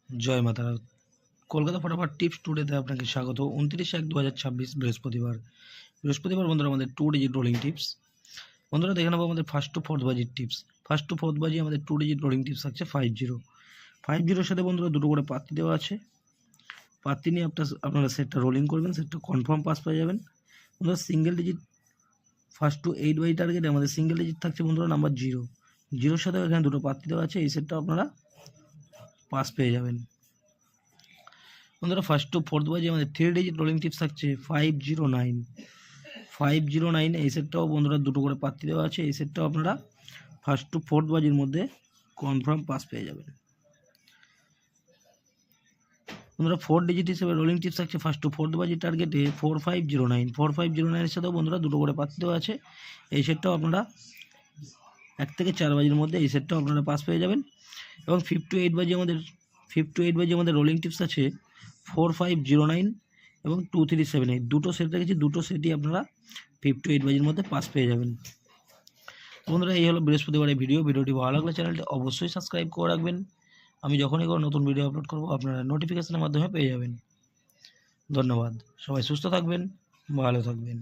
জয় মাতারা। কলকাতা ফটাফট টিপস টুডেতে আপনাকে স্বাগত। 29/1/2026 বৃহস্পতিবার বন্ধুরা আমাদের 2 ডিজিট রোলিং টিপস। বন্ধুরা দেখে নেবো আমাদের ফার্স্ট টু ফোর্থ বাজির টিপস। ফার্স্ট টু ফোর্থ বাজি আমাদের 2 ডিজিট রোলিং টিপস থাকছে 50 সাথে বন্ধুরা দুটো করে পাত্তি দেওয়া আছে। পাত্তি নিয়ে আপনারা সেটটা রোলিং করবেন, সেটটা কনফার্ম পাস পেয়ে যাবেন। বন্ধুরা single digit first to 8 by টার্গেটে আমাদের সিঙ্গেল ডিজিট থাকছে বন্ধুরা নাম্বার 0 সাথে এখানে দুটো পাত্তি দেওয়া আছে। এই সেটটা আপনারা পাস পেয়ে যাবেন। বন্ধুরা ফার্স্ট টু ফোর্থ বাজি আমাদের 3 ডিজিট রোলিং টিপস থাকছে 509। এই সেটটাও বন্ধুরা দুটো করে পাত্তি দেওয়া আছে। এই সেটটাও আপনারা ফার্স্ট টু ফোর্থ বাজির মধ্যে কনফার্ম পাস পেয়ে যাবেন। বন্ধুরা 4 ডিজিট হিসেবে রোলিং টিপস থাকছে ফার্স্ট টু ফোর্থ বাজি টার্গেটে 4509 সাথেও বন্ধুরা দুটো করে পাত্তি দেওয়া আছে। এই সেটটাও আপনারা 1 থেকে 4 বাজির মধ্যে এই সেটটাও আপনারা পাস পেয়ে যাবেন। এবং 5 টু 8 বাজি আমাদের রোলিং টিপস আছে 4509 এবং 2378। দুটো সেট রেখেছি, দুটো সেটই আপনারা 5 টু 8 বাজির মধ্যে পাস পেয়ে যাবেন। বন্ধুরা এই হলো বৃহস্পতিবারের ভিডিওটি ভালো লাগলে চ্যানেলটি অবশ্যই সাবস্ক্রাইব করে রাখবেন। আমি যখনই কোনো নতুন ভিডিও আপলোড করব আপনারা নোটিফিকেশনের মাধ্যমে পেয়ে যাবেন। ধন্যবাদ। সবাই সুস্থ থাকবেন, ভালো থাকবেন।